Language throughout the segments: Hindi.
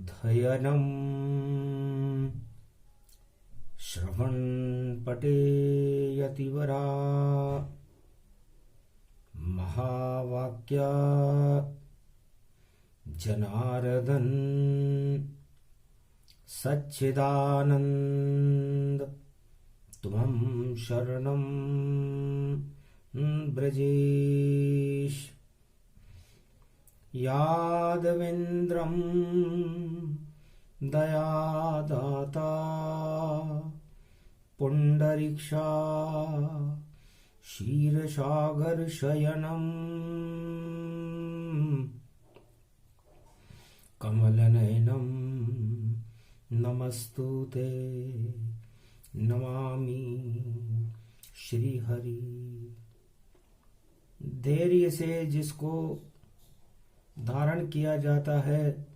धयनम् श्रवणपटे यतिवरा महावाक्या जनार्दन सच्चिदानंद त्वं शरणं ब्रजेश। यादवेन्द्रं दयादाता पुंडरीक्षा क्षीरसागरशयनं कमलनयनं नमस्तुते नमामि श्रीहरि। धैर्य से जिसको धारण किया जाता है,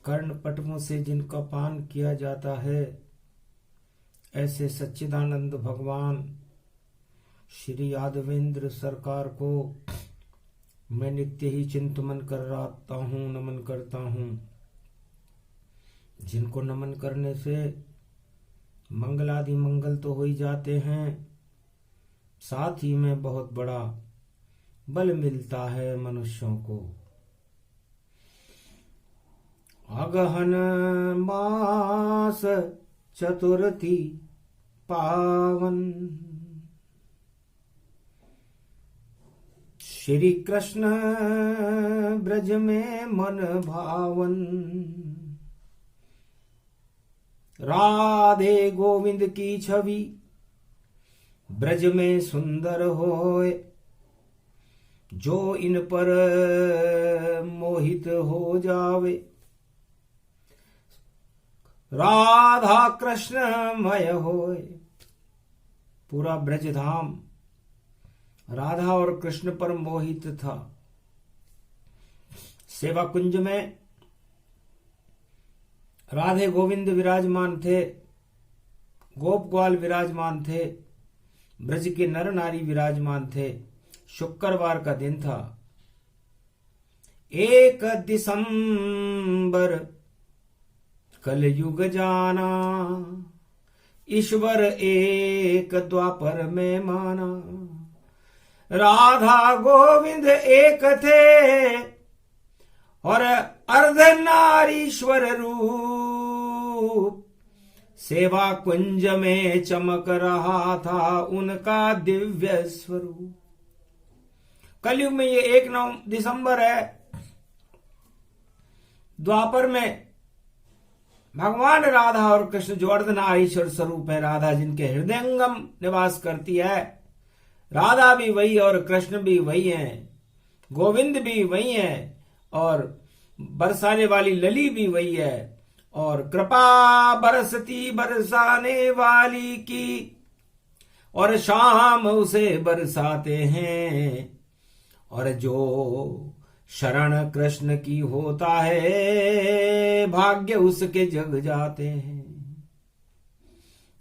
कर्णपटमों से जिनका पान किया जाता है, ऐसे सच्चिदानंद भगवान श्री यादवेंद्र सरकार को मैं नित्य ही चिंतन कर रहा हूँ, नमन करता हूँ। जिनको नमन करने से मंगलादि मंगल तो हो ही जाते हैं, साथ ही में बहुत बड़ा बल मिलता है मनुष्यों को। अगहन मास चतुर्थी पावन, श्री कृष्ण ब्रज में मन भावन। राधे गोविंद की छवि ब्रज में सुंदर होए, जो इन पर मोहित हो जावे। राधा कृष्णमय होए, पूरा ब्रजधाम राधा और कृष्ण पर मोहित था। सेवा कुंज में राधे गोविंद विराजमान थे, गोप ग्वाल विराजमान थे, ब्रज के नर नारी विराजमान थे। शुक्रवार का दिन था, 1 दिसंबर कलयुग जाना, ईश्वर एक द्वापर में माना। राधा गोविंद एक थे और अर्धनारीश्वर रूप, सेवा कुंज में चमक रहा था उनका दिव्य स्वरूप। कलयुग में ये 1 दिसंबर है। द्वापर में भगवान राधा और कृष्ण जो अर्धनारीश्वर स्वरूप है, राधा जिनके हृदयंगम निवास करती है, राधा भी वही और कृष्ण भी वही हैं, गोविंद भी वही है और बरसाने वाली लली भी वही है, और कृपा बरसती बरसाने वाली की, और शाम उसे बरसाते हैं, और जो शरण कृष्ण की होता है, भाग्य उसके जग जाते हैं।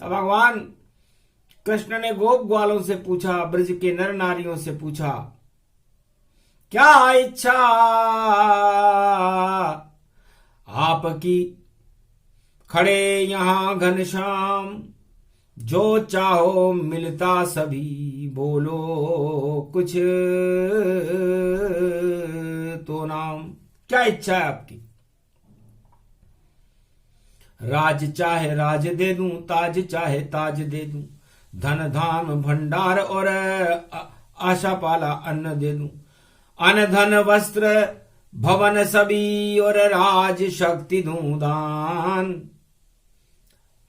तब भगवान कृष्ण ने गोप ग्वालों से पूछा, ब्रज के नर नारियों से पूछा, क्या इच्छा आपकी? खड़े यहां घनश्याम, जो चाहो मिलता सभी, बोलो कुछ तो नाम। क्या इच्छा है आपकी? राज चाहे राज दे दूं, ताज चाहे ताज दे दूं, धन धाम भंडार और आशा पाला अन्न दे दूं। अन्न धन वस्त्र भवन सभी और राज शक्ति दूं दान।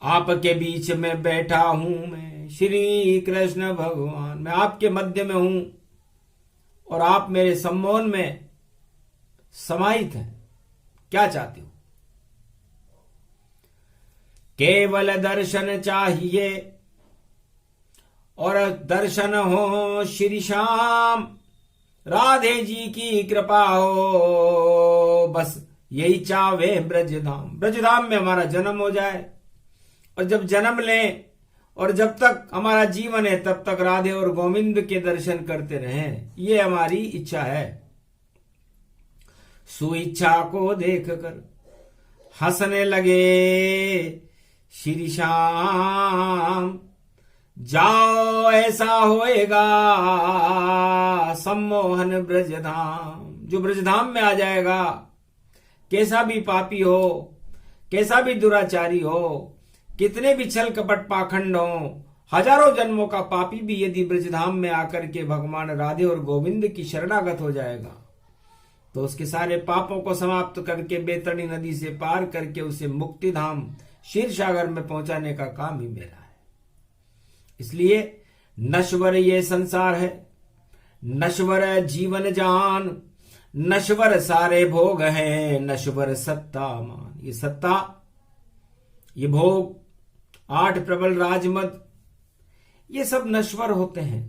आपके बीच में बैठा हूं मैं, श्री कृष्ण भगवान, मैं आपके मध्य में हूं और आप मेरे सम्मोहन में समाहित हैं। क्या चाहते हो? केवल दर्शन चाहिए और दर्शन हो श्री श्याम, राधे जी की कृपा हो, बस यही चाहे ब्रजधाम। ब्रजधाम में हमारा जन्म हो जाए, और जब जन्म लें और जब तक हमारा जीवन है तब तक राधे और गोविंद के दर्शन करते रहें, ये हमारी इच्छा है। सुइच्छा को देखकर हंसने लगे श्री श्याम। जाओ ऐसा होएगा सम्मोहन ब्रजधाम। जो ब्रजधाम में आ जाएगा, कैसा भी पापी हो, कैसा भी दुराचारी हो, कितने भी छल कपट पाखंड हो, हजारों जन्मों का पापी भी यदि ब्रजधाम में आकर के भगवान राधे और गोविंद की शरणागत हो जाएगा तो उसके सारे पापों को समाप्त करके बेतरणी नदी से पार करके उसे मुक्ति धाम क्षीर सागर में पहुंचाने का काम ही मेरा है। इसलिए नश्वर ये संसार है, नश्वर जीवन जान, नश्वर सारे भोग हैं, नश्वर सत्ता मान। ये सत्ता, ये भोग, 8 प्रबल राजमद, ये सब नश्वर होते हैं।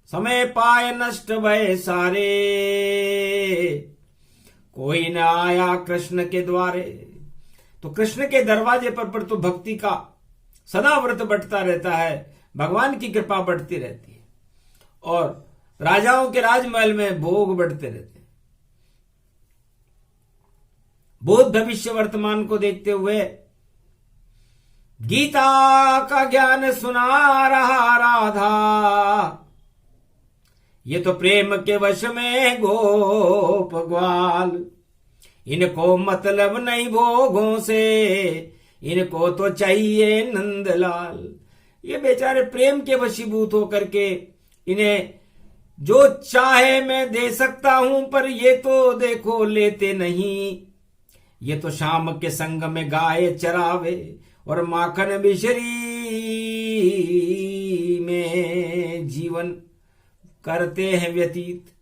समय पाए नष्ट भय सारे, कोई न आया कृष्ण के द्वारे। तो कृष्ण के दरवाजे पर तो भक्ति का सदा व्रत बढ़ता रहता है, भगवान की कृपा बढ़ती रहती है और राजाओं के राजमहल में भोग बढ़ते रहते हैं। भूत भविष्य वर्तमान को देखते हुए गीता का ज्ञान सुना रहा राधा। ये तो प्रेम के वश में गोप ग्वाल, इनको मतलब नहीं भोगों से, इनको तो चाहिए नंदलाल। ये बेचारे प्रेम के वशीभूत होकर के इन्हें जो चाहे मैं दे सकता हूं, पर ये तो देखो लेते नहीं। ये तो शाम के संग में गाय चरावे और माखन मिश्री में जीवन करते हैं व्यतीत।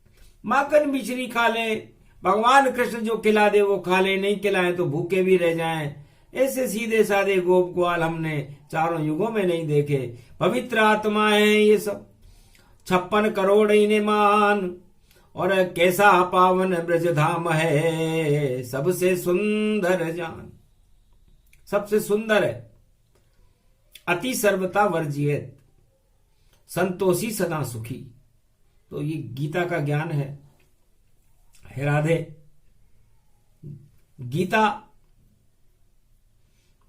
माखन मिश्री खा ले, भगवान कृष्ण जो खिला दे वो खा ले, नहीं खिलाए तो भूखे भी रह जाएं। ऐसे सीधे साधे गोप ग्वाल हमने चारों युगों में नहीं देखे। पवित्र आत्माएं हैं ये सब, 56 करोड़ इन्हें मान, और कैसा पावन ब्रजधाम है, सबसे सुंदर जान। सबसे सुंदर है, अति सर्वता वर्जियत, संतोषी सदा सुखी। तो ये गीता का ज्ञान है। हे राधे, गीता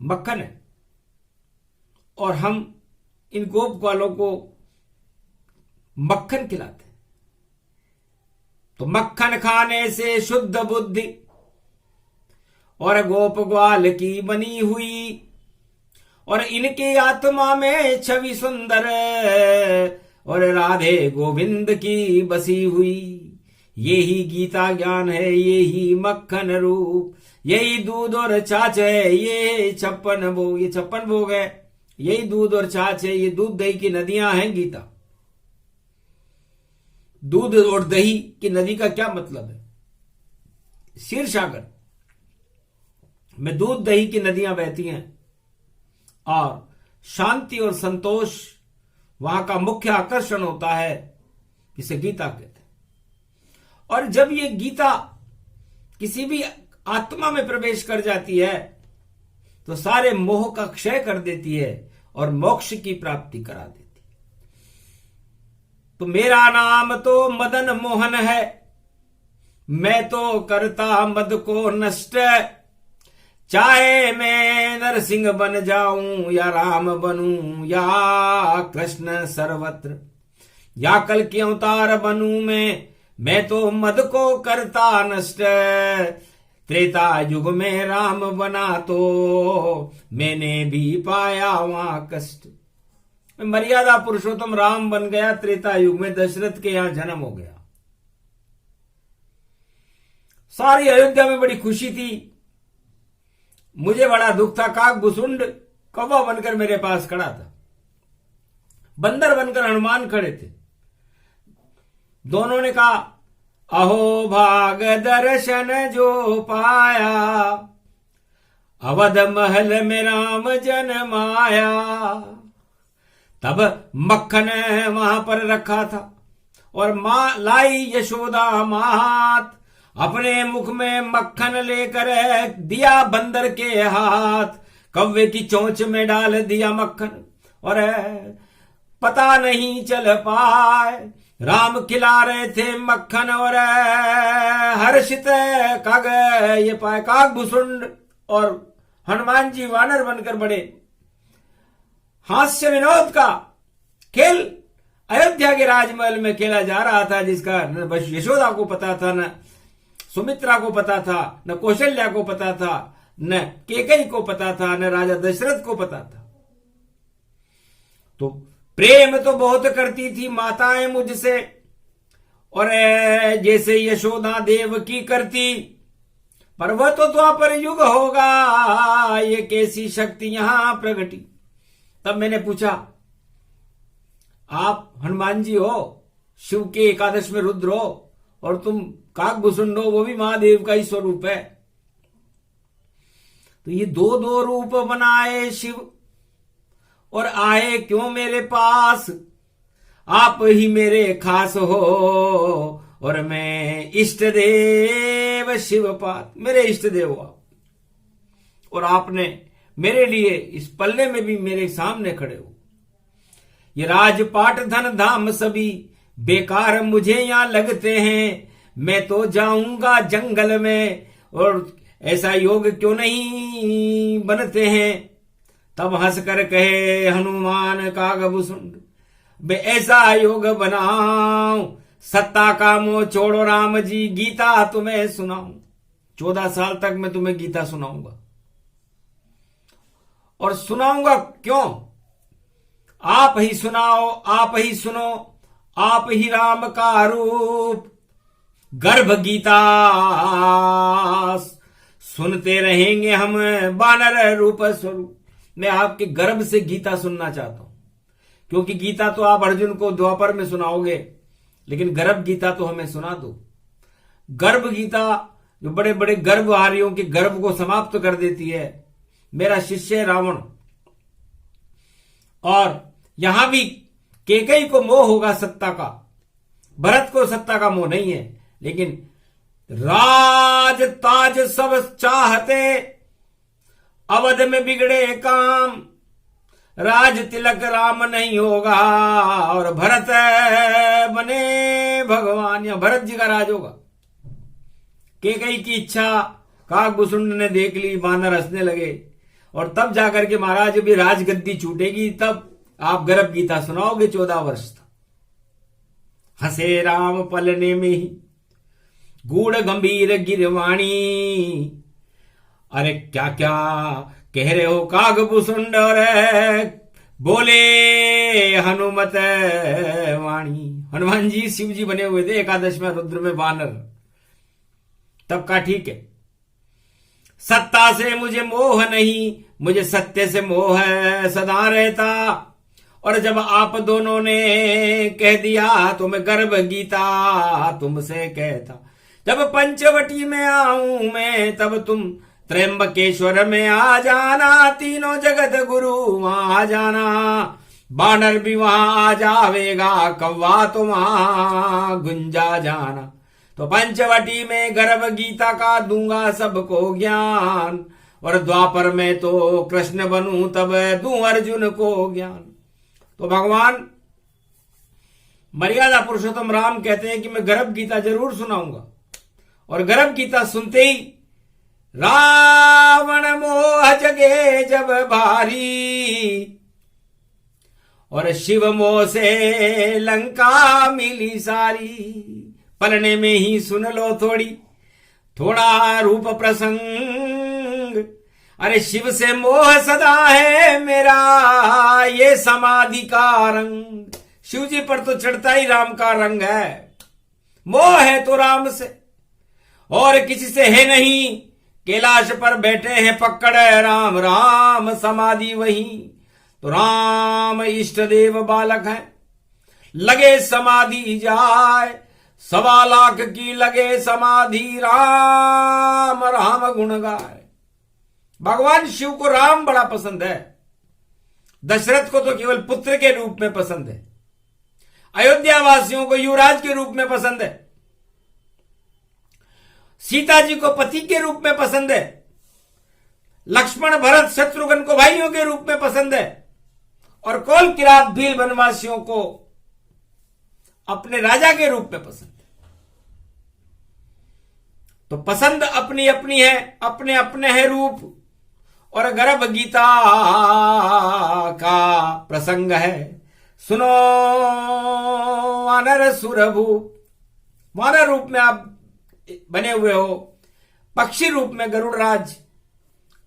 मक्खन है और हम इन गोप ग्वालों को मक्खन खिलाते हैं। तो मक्खन खाने से शुद्ध बुद्धि और गोप ग्वाल की बनी हुई, और इनकी आत्मा में छवि सुंदर और राधे गोविंद की बसी हुई। यही गीता ज्ञान है, यही मक्खन रूप, यही दूध और छाछ है, ये 56 भोग, ये 56 भोग है, यही दूध और छाछ है, ये दूध दही की नदियां हैं गीता। दूध और दही की नदी का क्या मतलब है? क्षीर सागर में दूध दही की नदियां बहती हैं और शांति और संतोष वहां का मुख्य आकर्षण होता है, इसे गीता कहते हैं। और जब ये गीता किसी भी आत्मा में प्रवेश कर जाती है तो सारे मोह का क्षय कर देती है और मोक्ष की प्राप्ति करा देती है। तो मेरा नाम तो मदन मोहन है, मैं तो करता मद को नष्ट, चाहे मैं नरसिंह बन जाऊं या राम बनूं या कृष्ण सर्वत्र, या कल के अवतार बनूं मैं तो मद को करता नष्ट। त्रेता युग में राम बना तो मैंने भी पाया वहां कष्ट। मर्यादा पुरुषोत्तम राम बन गया, त्रेता युग में दशरथ के यहां जन्म हो गया। सारी अयोध्या में बड़ी खुशी थी, मुझे बड़ा दुख था। काक भुसुंड कौवा बनकर मेरे पास खड़ा था, बंदर बनकर हनुमान खड़े थे। दोनों ने कहा, अहो भाग दर्शन जो पाया, अवध महल में राम जन्माया। तब मक्खन वहां पर रखा था और मां लाई यशोदा मात, अपने मुख में मक्खन लेकर दिया बंदर के हाथ। कौवे की चोंच में डाल दिया मक्खन और पता नहीं चल पाए राम खिला रहे थे मक्खन और हर्षित काग ये पाए कागभूषुंड और हनुमान जी वानर बनकर बड़े हास्य विनोद का खेल अयोध्या के राजमहल में खेला जा रहा था, जिसका न बस यशोदा को पता था, न सुमित्रा को पता था, न कौशल्या को पता था, न केकई को पता था, न राजा दशरथ को पता था। तो प्रेम तो बहुत करती थी माताएं मुझसे, और जैसे यशोदा देव की करती, पर वह तो द्वापर युग होगा, ये कैसी शक्ति यहां प्रगटी। तब मैंने पूछा, आप हनुमान जी हो, शिव के एकादश में रुद्र हो, और तुम काकभूषुंड हो, वो भी महादेव का ही स्वरूप है। तो ये दो दो रूप बनाए शिव और आए क्यों मेरे पास, आप ही मेरे खास हो और मैं इष्ट देव शिवपात, मेरे इष्ट देव हो आप, और आपने मेरे लिए इस पल्ले में भी मेरे सामने खड़े हो। ये राजपाट धन धाम सभी बेकार मुझे यहां लगते हैं, मैं तो जाऊंगा जंगल में, और ऐसा योग क्यों नहीं बनते हैं। तब हंसकर कहे हनुमान कागभूषुंड, मैं ऐसा योग बनाऊं, सत्ता का मोह छोड़ो राम जी, गीता तुम्हें सुनाऊं। 14 साल तक मैं तुम्हें गीता सुनाऊंगा, और सुनाऊंगा क्यों, आप ही सुनाओ, आप ही सुनो, आप ही राम का रूप, गर्भ गीता सुनते रहेंगे हम वानर रूप स्वरूप। मैं आपके गर्भ से गीता सुनना चाहता हूं, क्योंकि गीता तो आप अर्जुन को द्वापर में सुनाओगे, लेकिन गर्भ गीता तो हमें सुना दो। गर्भ गीता जो बड़े बड़े गर्भहारियों के गर्भ को समाप्त कर देती है। मेरा शिष्य रावण, और यहां भी केकई को मोह होगा सत्ता का, भरत को सत्ता का मोह नहीं है, लेकिन राज ताज सब चाहते, अवध में बिगड़े काम, राज तिलक राम नहीं होगा, और भरत बने भगवान, या भरत जी का राज होगा। केकई की इच्छा काकभूषुंड ने देख ली, बानर हंसने लगे, और तब जाकर के महाराज भी राजगद्दी छूटेगी, तब आप गर्भ गीता सुनाओगे। 14 वर्ष था। हंसे राम पलने में ही गूढ़ गंभीर गिरवाणी, अरे क्या क्या कह रहे हो काकभूषुंड, और बोले हनुमत वाणी। हनुमान जी शिव जी बने हुए थे एकादश में, रुद्र में वानर। तब का ठीक है, सत्ता से मुझे मोह नहीं, मुझे सत्य से मोह सदा रहता, और जब आप दोनों ने कह दिया तो मैं गर्भ गीता तुमसे कहता। जब पंचवटी में आऊं मैं, तब तुम त्र्यंबकेश्वर में आ जाना, तीनों जगत गुरु वहां आ जाना, बानर भी वहां आ जावेगा, कौवा तो वहां गुंजा जाना। तो पंचवटी में गर्भ गीता का दूंगा सबको ज्ञान, और द्वापर में तो कृष्ण बनूं तब दूं अर्जुन को ज्ञान। तो भगवान मर्यादा पुरुषोत्तम राम कहते हैं कि मैं गर्भ गीता जरूर सुनाऊंगा, और गर्भ गीता सुनते ही रावण मोह जगे जब भारी, और शिव मोह से लंका मिली सारी। पलने में ही सुन लो थोड़ा रूप प्रसंग, अरे शिव से मोह सदा है मेरा, ये समाधि का रंग। शिव जी पर तो चढ़ता ही राम का रंग है, मोह है तो राम से और किसी से है नहीं। कैलाश पर बैठे हैं पकड़ राम, राम समाधि वही। तो राम इष्ट देव बालक है, लगे समाधि जाए, 1.25 लाख की लगे समाधि, राम राम गुण गाए। भगवान शिव को राम बड़ा पसंद है, दशरथ को तो केवल पुत्र के रूप में पसंद है, अयोध्या वासियों को युवराज के रूप में पसंद है, सीता जी को पति के रूप में पसंद है, लक्ष्मण भरत शत्रुघ्न को भाइयों के रूप में पसंद है, और कोल किरात भील वनवासियों को अपने राजा के रूप में पसंद है। तो पसंद अपनी अपनी है, अपने अपने है रूप। और गर्भ गीता का प्रसंग है, सुनो वानर सुरभूप। वानर रूप में आप बने हुए हो, पक्षी रूप में गरुड़राज,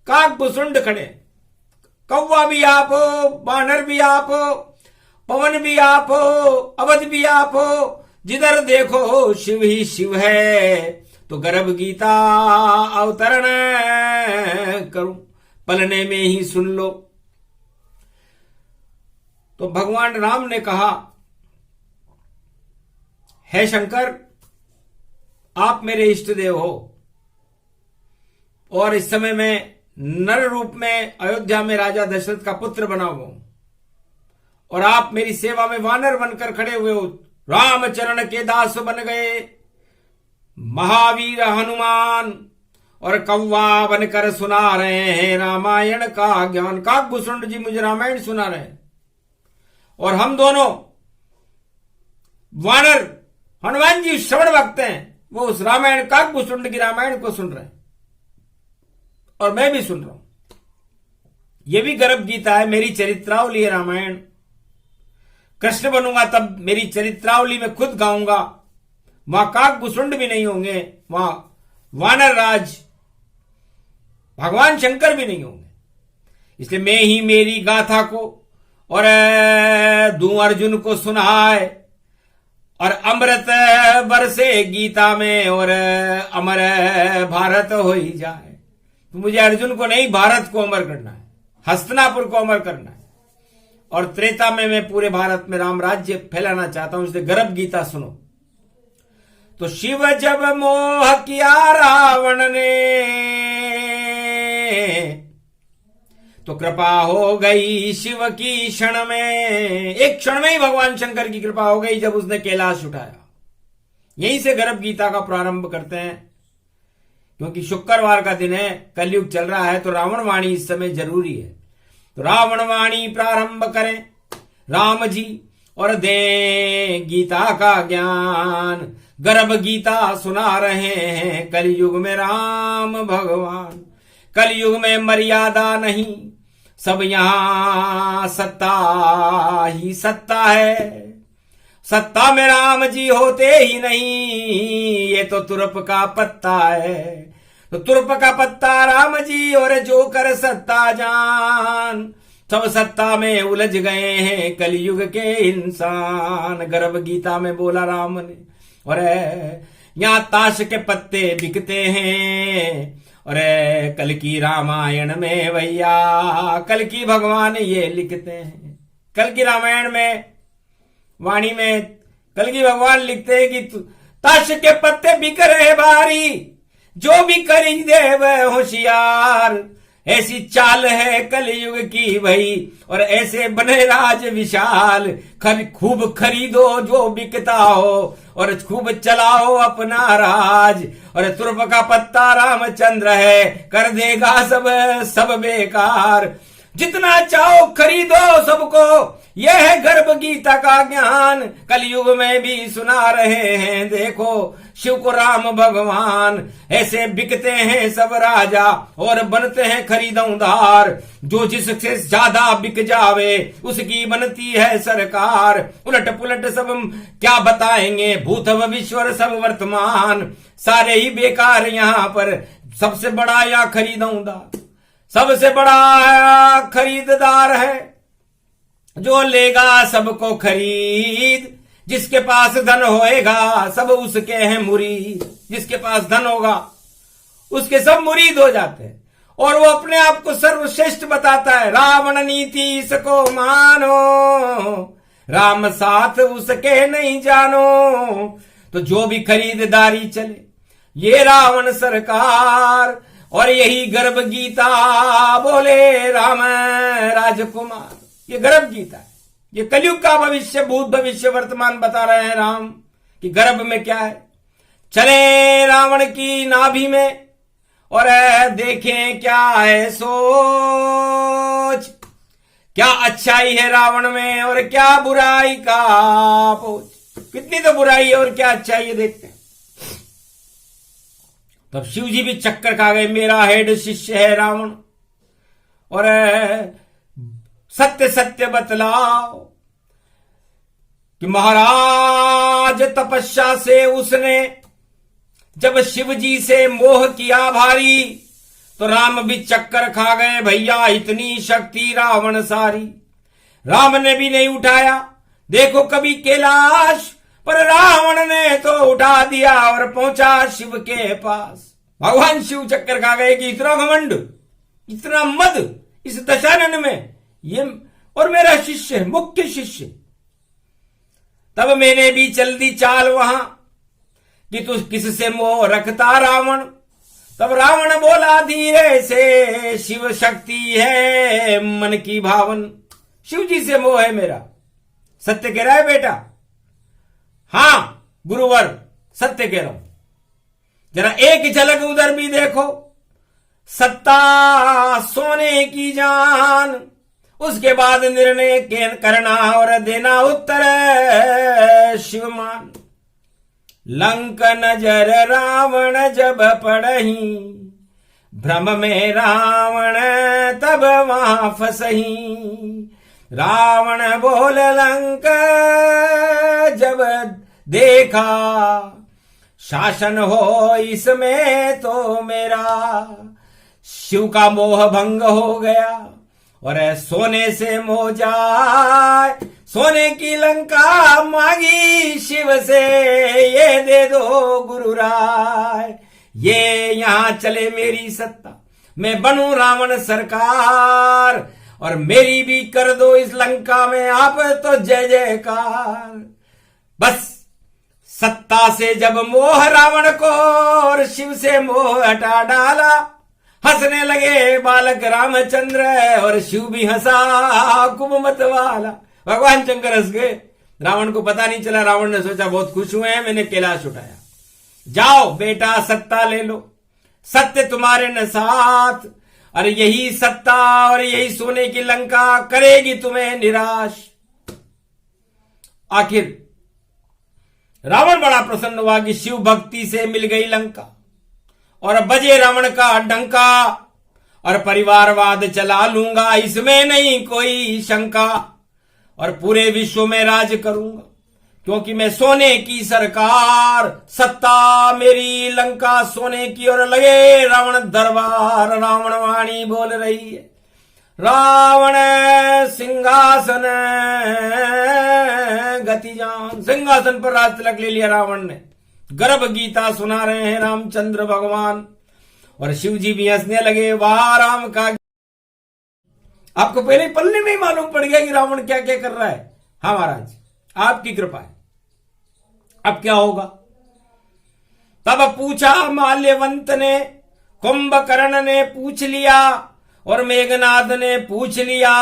काक भुसुंड खड़े, कौवा भी आप हो, वानर भी आप हो, पवन भी आप हो, अवध भी आप हो, जिधर देखो शिव ही शिव है। तो गर्भ गीता अवतरण करूं, पलने में ही सुन लो। तो भगवान राम ने कहा, हे शंकर, आप मेरे इष्ट देव हो और इस समय मैं नर रूप में अयोध्या में राजा दशरथ का पुत्र बना हुआ हूं और आप मेरी सेवा में वानर बनकर खड़े हुए हो। रामचरण के दास बन गए महावीर हनुमान और कौवा बनकर सुना रहे हैं रामायण का ज्ञान। काकभूषुंड जी मुझे रामायण सुना रहे हैं और हम दोनों वानर, हनुमान जी श्रवण भक्त हैं, वो उस रामायण, काकभूषुंड की रामायण को सुन रहे हैं और मैं भी सुन रहा हूं। ये भी गर्भ गीता है, मेरी चरित्रावली है रामायण। कृष्ण बनूंगा तब मेरी चरित्रावली में खुद गाऊंगा। वहां काकभूषुंड भी नहीं होंगे, वहां वानर राज भगवान शंकर भी नहीं होंगे। इसलिए मैं ही मेरी गाथा को और दूं अर्जुन को सुनाए और अमृत बरसे गीता में और अमर भारत हो ही जाए। तो मुझे अर्जुन को नहीं, भारत को अमर करना है, हस्तिनापुर को अमर करना है और त्रेता में मैं पूरे भारत में राम राज्य फैलाना चाहता हूं। इसलिए गर्भ गीता सुनो। तो शिव जब मोह किया रावण ने, तो कृपा हो गई शिव की क्षण में। एक क्षण में ही भगवान शंकर की कृपा हो गई जब उसने कैलाश उठाया। यहीं से गर्भ गीता का प्रारंभ करते हैं, क्योंकि शुक्रवार का दिन है, कलयुग चल रहा है, तो रावण वाणी इस समय जरूरी है। तो रावण वाणी प्रारंभ करें राम जी और दें गीता का ज्ञान। गर्भ गीता सुना रहे हैं कलयुग में राम भगवान। कलयुग में मर्यादा नहीं, सब यहां सत्ता ही सत्ता है। सत्ता में राम जी होते ही नहीं, ये तो तुरप का पत्ता है। तो तुरप का पत्ता राम जी और जो कर सत्ता जान। सब सत्ता में उलझ गए हैं कलयुग के इंसान। गर्भ गीता में बोला राम ने। और यहाँ ताश के पत्ते बिकते हैं और कल की रामायण में भैया कल की भगवान ये लिखते हैं। कल की रामायण में वाणी में कल की भगवान लिखते हैं कि ताश के पत्ते बिक रहे भारी, जो भी खरीदे वह होशियार। ऐसी चाल है कलयुग की भई और ऐसे बने राज विशाल। खूब खरीदो जो बिकता हो और खूब चलाओ अपना राज। और तुरप का पत्ता रामचंद्र है, कर देगा सब बेकार। जितना चाहो खरीदो सबको, यह है गर्भ गीता का ज्ञान। कलयुग में भी सुना रहे हैं देखो शिव को राम भगवान। ऐसे बिकते हैं सब राजा और बनते हैं खरीदौंदार। जो जिससे ज्यादा बिक जावे उसकी बनती है सरकार। उलट पुलट सब क्या बताएंगे, भूत भविष्य सब वर्तमान। सारे ही बेकार यहाँ पर, सबसे बड़ा या खरीदौंदार, सबसे बड़ा खरीददार है जो लेगा सबको खरीद। जिसके पास धन होएगा सब उसके हैं मुरीद। जिसके पास धन होगा उसके सब मुरीद हो जाते हैं और वो अपने आप को सर्वश्रेष्ठ बताता है। रावण नीति इसको मानो, राम साथ उसके नहीं जानो। तो जो भी खरीददारी चले ये रावण सरकार और यही गर्भ गीता बोले राम राजकुमार। ये गर्भ गीता है, ये कलयुग का भविष्य, भूत भविष्य वर्तमान बता रहे हैं राम कि गर्भ में क्या है। चले रावण की नाभि में और देखें क्या है सोच। क्या अच्छाई है रावण में और क्या बुराई का पोच। कितनी तो बुराई है और क्या अच्छा है ये देखते हैं। तब शिव जी भी चक्कर खा गए, मेरा हेड शिष्य है रावण, और सत्य सत्य बतलाओ कि महाराज तपस्या से उसने जब शिव जी से मोह किया भारी, तो राम भी चक्कर खा गए, भैया इतनी शक्ति रावण सारी। राम ने भी नहीं उठाया देखो कभी कैलाश, पर रावण ने तो उठा दिया और पहुंचा शिव के पास। भगवान शिव चक्कर खा गए कि इतना घमंड, इतना मद इस दशानन में, ये और मेरा शिष्य, मुख्य शिष्य। तब मैंने भी चल दी चाल वहां कि तू किससे मोह रखता रावण। तब रावण बोला धीरे से, शिव शक्ति है मन की भावन। शिव जी से मोह है मेरा। सत्य कह रहा है बेटा? हां गुरुवर सत्य कह रहा हूं। जरा एक झलक उधर भी देखो। सत्ता सोने की जान, उसके बाद निर्णय करना और देना उत्तर शिवमान। लंक नजर रावण जब पड़ही, भ्रम में रावण तब वहां फसही। रावण बोल लंक जब देखा, शासन हो इसमें तो मेरा। शिव का मोह भंग हो गया और सोने से मोह जाए। सोने की लंका मांगी शिव से, ये दे दो गुरु राय। ये यहां चले मेरी सत्ता, मैं बनूं रावण सरकार, और मेरी भी कर दो इस लंका में आप तो जय जयकार। बस सत्ता से जब मोह रावण को और शिव से मोह हटा डाला, हंसने लगे बालक रामचंद्र और शिव भी हंसा खूब मत वाला। भगवान शंकर हंस गए, रावण को पता नहीं चला। रावण ने सोचा बहुत खुश हुए हैं, मैंने कैलाश उठाया। जाओ बेटा सत्ता ले लो, सत्य तुम्हारे न साथ, और यही सत्ता और यही सोने की लंका करेगी तुम्हें निराश। आखिर रावण बड़ा प्रसन्न हुआ कि शिव भक्ति से मिल गई लंका, और बजे रावण का डंका, और परिवारवाद चला लूंगा इसमें नहीं कोई शंका, और पूरे विश्व में राज करूंगा क्योंकि मैं सोने की सरकार। सत्ता मेरी लंका सोने की, और लगे रावण दरबार। रावण वाणी बोल रही है, रावण सिंहासन गति जान। सिंहासन पर राज तिलक ले लिया रावण ने। गर्भ गीता सुना रहे हैं रामचंद्र भगवान, और शिव जी भी हंसने लगे, वाह राम का। आपको पहले पल्ले में ही मालूम पड़ गया कि रावण क्या क्या कर रहा है। हाँ महाराज आपकी कृपा है। अब क्या होगा? तब पूछा माल्यवंत ने, कुंभकर्ण ने पूछ लिया, और मेघनाद ने पूछ लिया,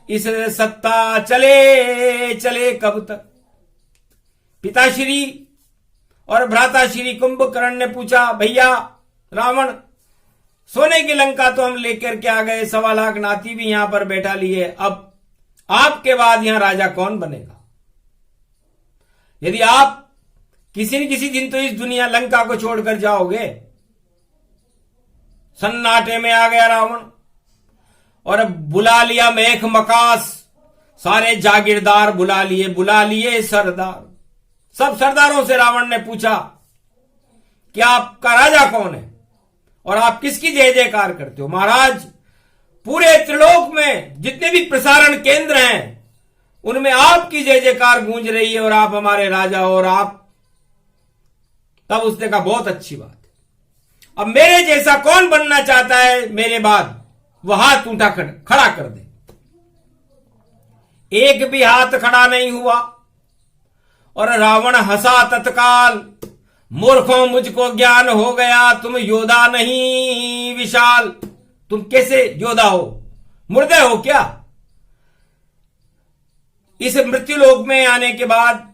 इस सत्ता चले चले कब तक? पिताश्री और भ्राताश्री कुंभकर्ण ने पूछा, भैया रावण सोने की लंका तो हम लेकर के आ गए, 1.25 लाख नाती भी यहां पर बैठा लिए, अब आपके बाद यहां राजा कौन बनेगा? यदि आप किसी न किसी दिन तो इस दुनिया लंका को छोड़कर जाओगे। सन्नाटे में आ गया रावण, और बुला लिया मेख मकास, सारे जागीरदार बुला लिए सरदार। सब सरदारों से रावण ने पूछा कि आपका राजा कौन है और आप किसकी जय जयकार करते हो? महाराज पूरे त्रिलोक में जितने भी प्रसारण केंद्र हैं उनमें आपकी जय जयकार गूंज रही है, और आप हमारे राजा, और आप। तब उसने कहा बहुत अच्छी बात है, अब मेरे जैसा कौन बनना चाहता है मेरे बाद, वह हाथ उठा खड़ा कर दे। एक भी हाथ खड़ा नहीं हुआ, और रावण हंसा तत्काल, मूर्खों मुझको ज्ञान हो गया, तुम योद्धा नहीं विशाल। तुम कैसे योद्धा हो? मुर्दे हो क्या? इस मृत्युलोक में आने के बाद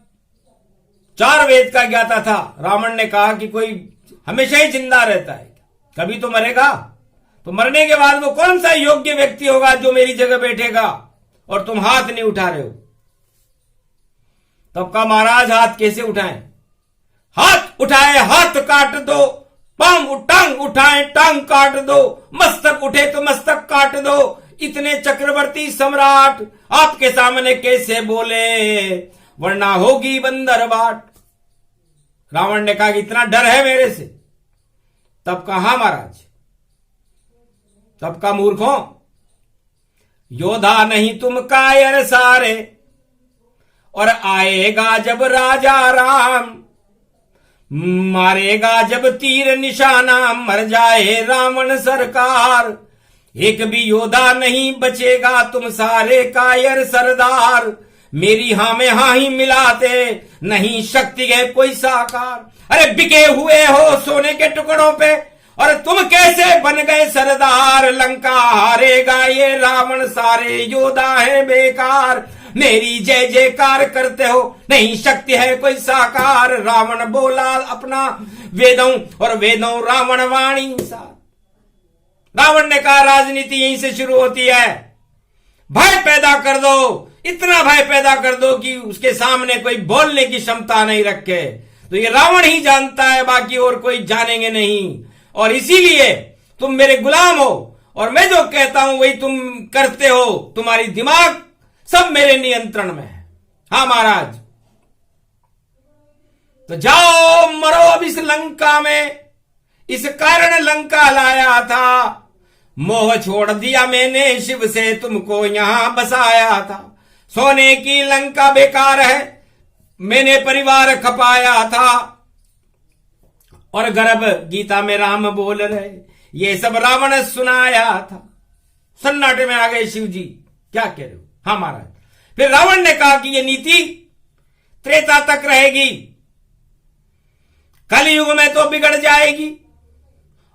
4 वेद का ज्ञाता था। रावण ने कहा कि कोई हमेशा ही जिंदा रहता है, कभी तो मरेगा, तो मरने के बाद वो कौन सा योग्य व्यक्ति होगा जो मेरी जगह बैठेगा, और तुम हाथ नहीं उठा रहे हो। तब का महाराज हाथ कैसे उठाएं? हाथ उठाए हाथ काट दो, टांग उठाए टांग काट दो, मस्तक उठे तो मस्तक काट दो। इतने चक्रवर्ती सम्राट आपके सामने कैसे बोले, वरना होगी बंदर बाट। रावण ने कहा कि इतना डर है मेरे से? तब कहा महाराज, तब का मूर्खों, योद्धा नहीं तुम कायर सारे, और आएगा जब राजा राम, मारेगा जब तीर निशाना, मर जाए रावण सरकार। एक भी योद्धा नहीं बचेगा, तुम सारे कायर सरदार। मेरी हां में हां ही मिलाते, नहीं शक्ति है कोई साकार। अरे बिके हुए हो सोने के टुकड़ों पे, और तुम कैसे बन गए सरदार। लंका हारेगा ये रावण, सारे योद्धा है बेकार। मेरी जय जयकार करते हो, नहीं शक्ति है कोई साकार। रावण बोला अपना वेदों, और वेदों रावण वाणी सा। रावण ने कहा राजनीति यहीं से शुरू होती है। भय पैदा कर दो, इतना भय पैदा कर दो कि उसके सामने कोई बोलने की क्षमता नहीं रखे। तो ये रावण ही जानता है, बाकी और कोई जानेंगे नहीं। और इसीलिए तुम मेरे गुलाम हो, और मैं जो कहता हूं वही तुम करते हो। तुम्हारी दिमाग सब मेरे नियंत्रण में है। हाँ महाराज, तो जाओ मरो अब इस लंका में। इस कारण लंका लाया था, मोह छोड़ दिया मैंने शिव से, तुमको यहां बसाया था। सोने की लंका बेकार है, मैंने परिवार खपाया था। और गर्भ गीता में राम बोल रहे, ये सब रावण सुनाया था। सन्नाटे में आ गए शिव जी, क्या कह रहे हो? हाँ महाराज। फिर रावण ने कहा कि ये नीति त्रेता तक रहेगी, कलयुग में तो बिगड़ जाएगी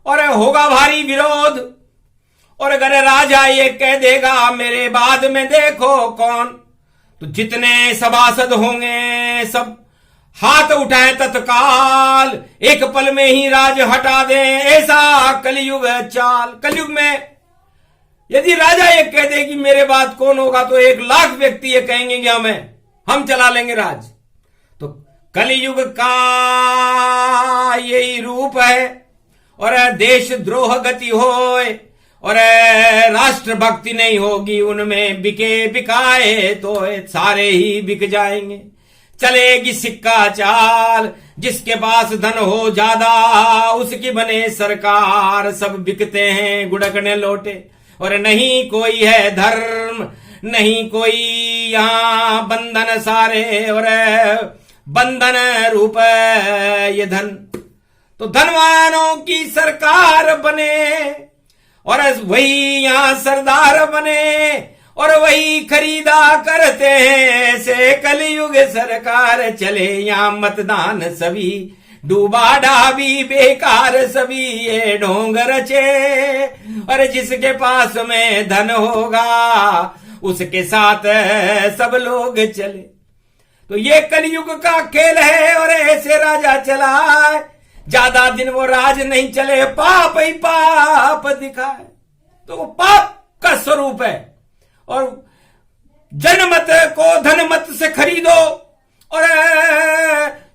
और होगा भारी विरोध। और अगर राजा ये कह देगा मेरे बाद में देखो कौन, तो जितने सभासद होंगे सब हाथ उठाएं तत्काल, एक पल में ही राज हटा दें। ऐसा कलयुग है चाल। कलयुग में यदि राजा ये कह दे कि मेरे बाद कौन होगा, तो 1,00,000 व्यक्ति ये कहेंगे कि हम चला लेंगे राज। तो कलयुग का यही रूप है। और देश द्रोह गति होए, और राष्ट्र भक्ति नहीं होगी उनमें, बिके बिकाए तो सारे ही बिक जाएंगे। चलेगी सिक्का चाल, जिसके पास धन हो ज्यादा उसकी बने सरकार। सब बिकते हैं गुड़कने लोटे, और नहीं कोई है धर्म, नहीं कोई यहां बंधन सारे, और बंधन रूप ये धन। तो धनवानों की सरकार बने, और वही यहां सरदार बने, और वही खरीदा करते हैं। ऐसे कलयुग सरकार चले, यहां मतदान सभी डूबा डाबी बेकार सभी ये ढोंग रचे। और जिसके पास में धन होगा उसके साथ सब लोग चले। तो ये कलयुग का खेल है, और ऐसे राजा चलाए। ज्यादा दिन वो राज नहीं चले, पाप ही पाप दिखाए। तो वो पाप का स्वरूप है। और जनमत को धनमत से खरीदो, और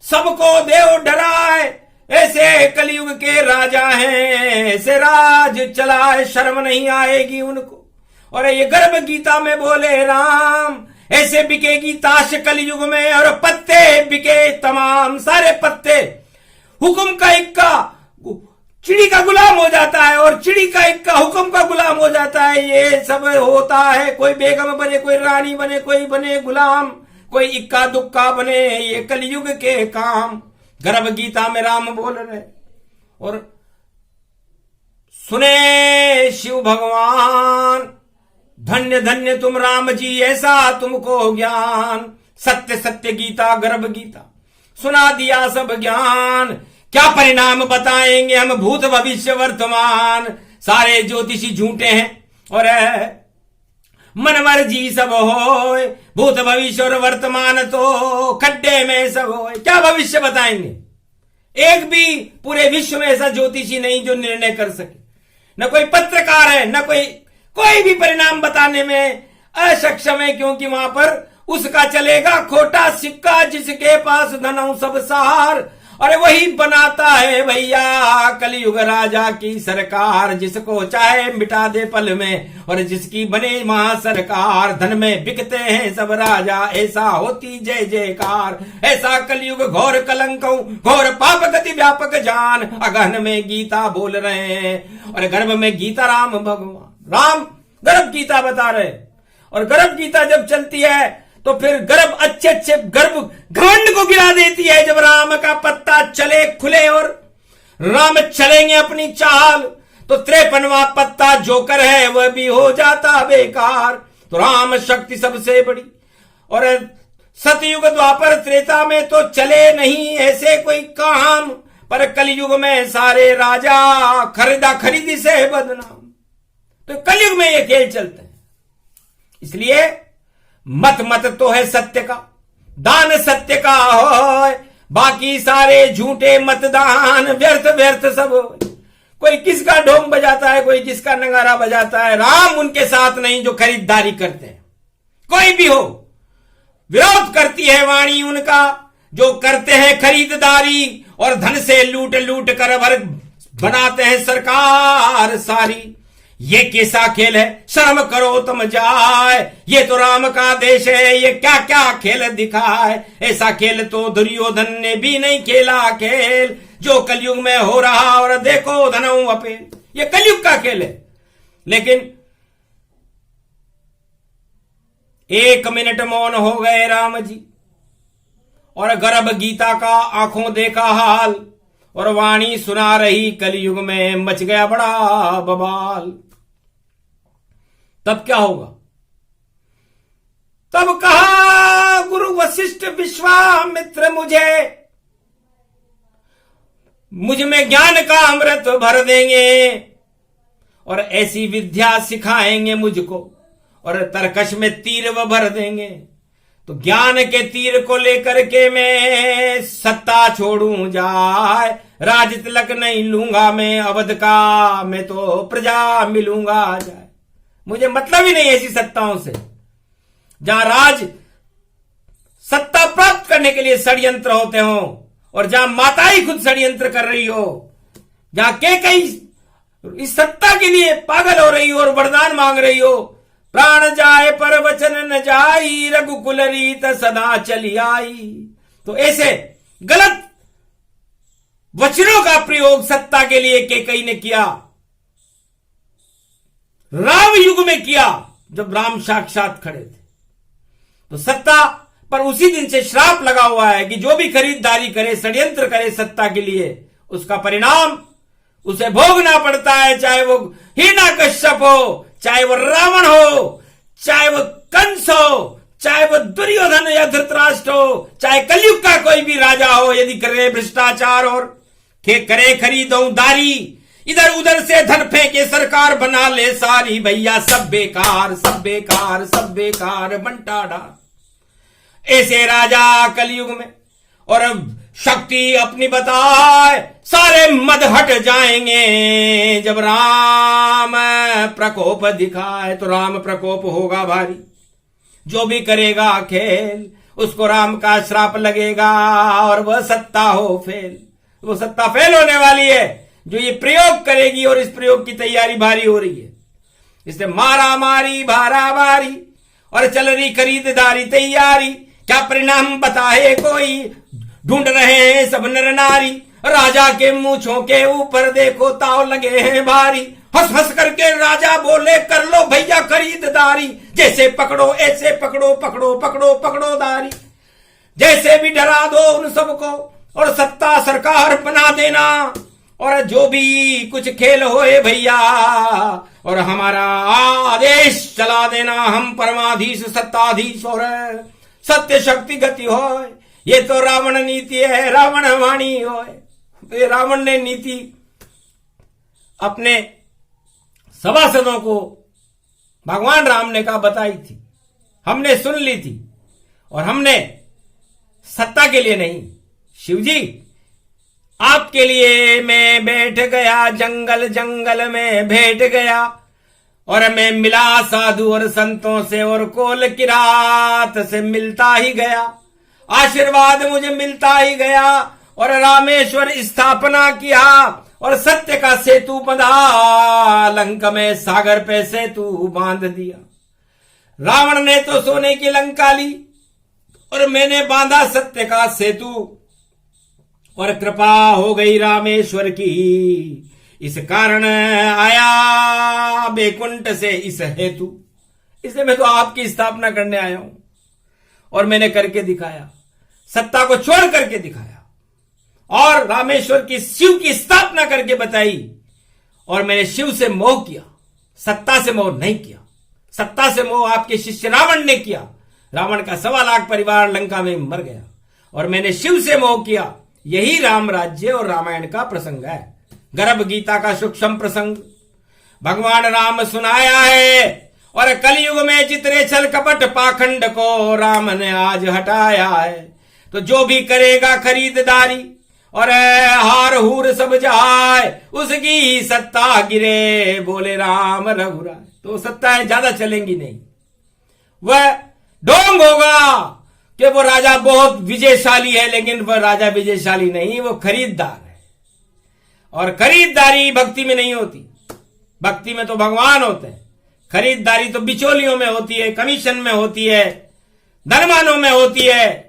सबको देव डराए। ऐसे कलयुग के राजा हैं, ऐसे राज चलाए, शर्म नहीं आएगी उनको। और ये गर्भ गीता में बोले राम, ऐसे बिकेगी ताश कलयुग में, और पत्ते बिके तमाम सारे पत्ते। हुक्म का इक्का चिड़ी का गुलाम हो जाता है, और चिड़ी का इक्का हुक्म का गुलाम हो जाता है। ये सब होता है, कोई बेगम बने, कोई रानी बने, कोई बने गुलाम, कोई इक्का दुक्का बने। ये कलयुग के काम गर्भ गीता में राम बोल रहे। और सुने शिव भगवान, धन्य धन्य तुम राम जी, ऐसा तुमको ज्ञान। सत्य सत्य गीता गर्भ गीता सुना दिया सब ज्ञान। क्या परिणाम बताएंगे हम, भूत भविष्य वर्तमान। सारे ज्योतिषी झूठे हैं, और मनवर जी सब होए। भूत भविष्य और वर्तमान तो खड्डे में सब होए। क्या भविष्य बताएंगे? एक भी पूरे विश्व में ऐसा ज्योतिषी नहीं जो निर्णय कर सके। न कोई पत्रकार है, न कोई भी परिणाम बताने में असक्षम है, क्योंकि वहां पर उसका चलेगा खोटा सिक्का, जिसके पास धनौ सब सहार। अरे वही बनाता है भैया कलयुग राजा की सरकार, जिसको चाहे मिटा दे पल में और जिसकी बने महा सरकार। धन में बिकते हैं सब राजा, ऐसा होती जय जयकार। ऐसा कलयुग घोर कलंकौ, घोर पाप गति व्यापक जान। अगहन में गीता बोल रहे हैं और गर्भ में गीता राम भगवान। राम गर्भ गीता बता रहे, और गर्भ गीता जब चलती है तो फिर गर्भ अच्छे अच्छे गर्भ घमंड को गिरा देती है। जब राम का पत्ता चले खुले और राम चलेंगे अपनी चाल, तो 53वां पत्ता जोकर है वह भी हो जाता बेकार। तो राम शक्ति सबसे बड़ी, और सतयुग द्वापर त्रेता में तो चले नहीं ऐसे कोई काम, पर कलयुग में सारे राजा खरीदा खरीदी से बदनाम। तो कलयुग में ये खेल चलते हैं। इसलिए मत मत तो है सत्य का, दान सत्य का हो, बाकी सारे झूठे मतदान व्यर्थ व्यर्थ सब हो। कोई किसका ढोंग बजाता है, कोई किसका नगारा बजाता है, राम उनके साथ नहीं जो खरीदारी करते हैं। कोई भी हो, विरोध करती है वाणी उनका जो करते हैं खरीदारी और धन से लूट लूट कर भर बनाते हैं सरकार सारी। ये कैसा खेल है, शर्म करो तुम जाए, ये तो राम का देश है, ये क्या क्या खेल दिखाए। ऐसा खेल तो दुर्योधन ने भी नहीं खेला खेल, जो कलयुग में हो रहा और देखो धनऊ अपेल। ये कलयुग का खेल है। लेकिन 1 मिनट मौन हो गए राम जी, और गर्भ गीता का आंखों देखा हाल, और वाणी सुना रही कलयुग में मच गया बड़ा बवाल। तब क्या होगा? तब कहा गुरु वशिष्ठ विश्वामित्र मुझ में ज्ञान का अमृत भर देंगे, और ऐसी विद्या सिखाएंगे मुझको, और तरकश में तीर वो भर देंगे। तो ज्ञान के तीर को लेकर के मैं सत्ता छोड़ूं जाए, राज तिलक नहीं लूंगा मैं अवध का, मैं तो प्रजा मिलूंगा जाए। मुझे मतलब ही नहीं ऐसी सत्ताओं से जहां राज सत्ता प्राप्त करने के लिए षड्यंत्र होते हो, और जहां माता ही खुद षड्यंत्र कर रही हो, जहां के कई इस सत्ता के लिए पागल हो रही हो और वरदान मांग रही हो। प्राण जाए पर वचन न जाई, रघुकुल रीत सदा चली आई। तो ऐसे गलत वचनों का प्रयोग सत्ता के लिए के कई ने किया, राम युग में किया जब राम साक्षात खड़े थे। तो सत्ता पर उसी दिन से श्राप लगा हुआ है कि जो भी खरीदारी करे, षड्यंत्र करे सत्ता के लिए, उसका परिणाम उसे भोगना पड़ता है। चाहे वो हिरण्यकश्यप हो, चाहे वो रावण हो, चाहे वो कंस हो, चाहे वो दुर्योधन या धृतराष्ट्र हो, चाहे कलयुग का कोई भी राजा हो, यदि करे भ्रष्टाचार और करे खरीददारी, इधर उधर से धन फेंके सरकार बना ले सारी, भैया सब बेकार सब बेकार सब बेकार बंटा डाल। ऐसे राजा कलयुग में, और शक्ति अपनी बताए सारे मद हट जाएंगे। जब राम प्रकोप दिखाए तो राम प्रकोप होगा भारी। जो भी करेगा खेल उसको राम का श्राप लगेगा, और वह सत्ता हो फेल। वो सत्ता फेल होने वाली है जो ये प्रयोग करेगी, और इस प्रयोग की तैयारी भारी हो रही है। इससे मारा मारी भारा भारी और चल रही खरीदारी तैयारी। क्या परिणाम बताए कोई, ढूंढ रहे हैं सब नर नारी। राजा के मूंछों के ऊपर देखो ताव लगे हैं भारी। हंस हंस करके राजा बोले कर लो भैया खरीदारी, जैसे पकड़ो ऐसे पकड़ो, पकड़ो पकड़ो पकड़ो दारी। जैसे भी डरा दो उन सबको और सत्ता सरकार बना देना, और जो भी कुछ खेल होए भैया, और हमारा आदेश चला देना। हम परमाधीश सत्ताधीश और सत्य शक्ति गति हो। ये तो रावण नीति है, रावण वाणी हो। तो ये रावण ने नीति अपने सभासदों को भगवान राम ने कहा बताई थी, हमने सुन ली थी, और हमने सत्ता के लिए नहीं, शिव जी आपके लिए मैं बैठ गया जंगल जंगल में बैठ गया, और मैं मिला साधु और संतों से और कोल किरात से मिलता ही गया, आशीर्वाद मुझे मिलता ही गया और रामेश्वर स्थापना किया और सत्य का सेतु बंधा, लंका में सागर पे सेतु बांध दिया। रावण ने तो सोने की लंका ली और मैंने बांधा सत्य का सेतु, और कृपा हो गई रामेश्वर की, इस कारण आया बैकुंठ से इस हेतु। इसलिए मैं तो आपकी स्थापना करने आया हूं और मैंने करके दिखाया, सत्ता को छोड़ करके दिखाया और रामेश्वर की शिव की स्थापना करके बताई। और मैंने शिव से मोह किया, सत्ता से मोह नहीं किया। सत्ता से मोह आपके शिष्य रावण ने किया, रावण का 1.25 लाख परिवार लंका में मर गया। और मैंने शिव से मोह किया, यही राम राज्य और रामायण का प्रसंग है, गर्भ गीता का सूक्ष्म प्रसंग भगवान राम सुनाया है। और कलयुग में चितरे छल कपट पाखंड को राम ने आज हटाया है। तो जो भी करेगा खरीददारी और हार हूर सब जाए, उसकी सत्ता गिरे बोले राम रघुराय। तो सत्ताएं ज्यादा चलेंगी नहीं, वह ढोंग होगा कि वो राजा बहुत विजयशाली है, लेकिन वह राजा विजयशाली नहीं, वो खरीददार है। और खरीददारी भक्ति में नहीं होती, भक्ति में तो भगवान होते हैं। खरीददारी तो बिचौलियों में होती है, कमीशन में होती है, धनवानों में होती है।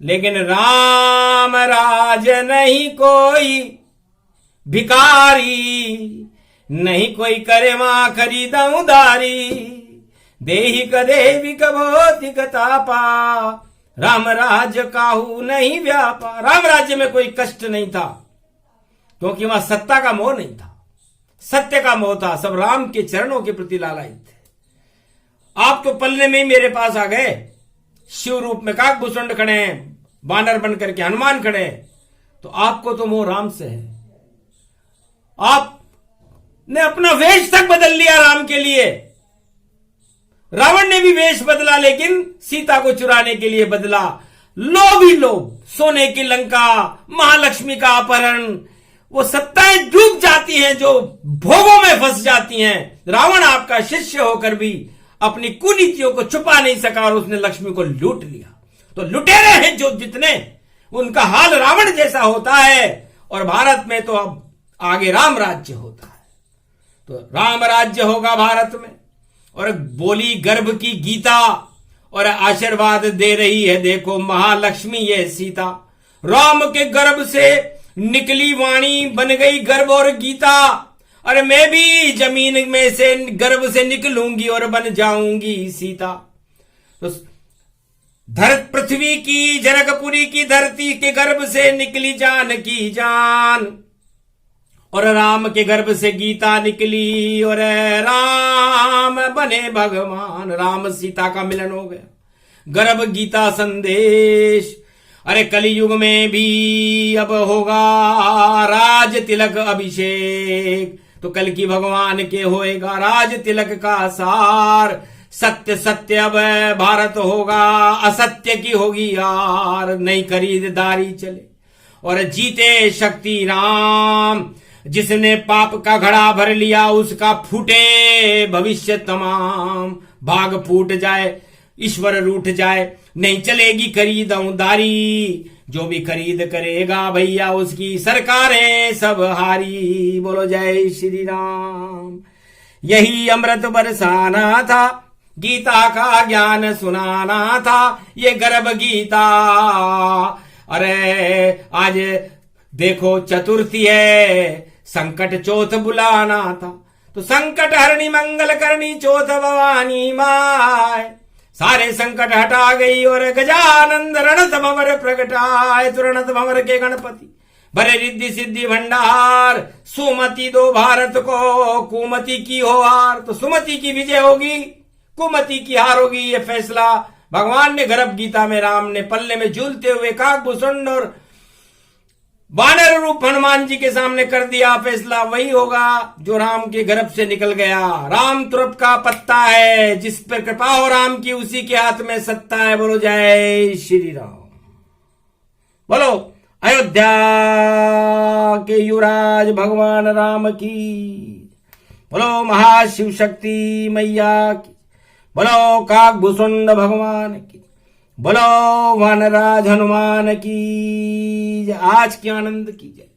लेकिन राम राज नहीं कोई भिकारी, नहीं कोई करे मां खरीदा उदारी, देही कदे विकभौतिक तापा, राम राज्य काहू नहीं व्यापा। राम राज्य में कोई कष्ट नहीं था, क्योंकि वहां सत्ता का मोह नहीं था, सत्य का मोह था। सब राम के चरणों के प्रति लालायित थे। आप तो पलने में ही मेरे पास आ गए, शिव रूप में काकभूषुंड खड़े हैं, बानर बन करके हनुमान खड़े हैं। तो आपको तो मोह राम से है। आपने अपना वेश तक बदल लिया राम के लिए। रावण ने भी वेश बदला, लेकिन सीता को चुराने के लिए बदला। लोभ ही लोभ, सोने की लंका, महालक्ष्मी का अपहरण, वो सत्ताएं डूब जाती हैं जो भोगों में फंस जाती हैं। रावण आपका शिष्य होकर भी अपनी कुनीतियों को छुपा नहीं सका और उसने लक्ष्मी को लूट लिया। तो लुटेरे हैं जो जितने, उनका हाल रावण जैसा होता है। और भारत में तो अब आगे राम राज्य होता है, तो राम राज्य होगा भारत में। और बोली गर्भ की गीता और आशीर्वाद दे रही है, देखो महालक्ष्मी ये सीता। राम के गर्भ से निकली वाणी बन गई गर्भ और गीता। अरे मैं भी जमीन में से गर्भ से निकलूंगी और बन जाऊंगी सीता। तो पृथ्वी की जनकपुरी की धरती के गर्भ से निकली जान की जान, और राम के गर्भ से गीता निकली और राम बने भगवान। राम सीता का मिलन हो गया, गर्भ गीता संदेश। अरे कलयुग में भी अब होगा राज तिलक अभिषेक, तो कल की भगवान के होएगा राज तिलक का सार। सत्य सत्य अब भारत होगा, असत्य की होगी यार, नई खरीददारी चले और जीते शक्ति राम। जिसने पाप का घड़ा भर लिया उसका फूटे भविष्य तमाम। भाग फूट जाए, ईश्वर रूठ जाए, नहीं चलेगी खरीदारी। जो भी खरीद करेगा भैया उसकी सरकारें सब हारी। बोलो जय श्री राम। यही अमृत बरसाना था, गीता का ज्ञान सुनाना था, ये गर्भ गीता। अरे आज देखो चतुर्थी है, संकट चौथ बुलाना था, तो संकट हरणी मंगल करनी चौथ भवानी माय। सारे संकट हटा गई और गजानंद रणत भंवर प्रगटाए। तुरंत भंवर के गणपति भरे रिद्धि सिद्धि भंडार। सुमति दो भारत को, कुमति की हो हार। तो सुमति की विजय होगी, कुमति की हार होगी। ये फैसला भगवान ने गर्भ गीता में, राम ने पल्ले में झूलते हुए काकभूषुंड और बानर रूप हनुमान जी के सामने कर दिया। फैसला वही होगा जो राम के गर्भ से निकल गया। राम तुरप का पत्ता है, जिस पर कृपा हो राम की उसी के हाथ में सत्ता है। बोलो जय श्री राम। बोलो अयोध्या के युवराज भगवान राम की। बोलो महाशिव शक्ति मैया की, बोलो काकभूषुंड भगवान की, बोलो वानराज हनुमान की जय। आज की आनंद की जय।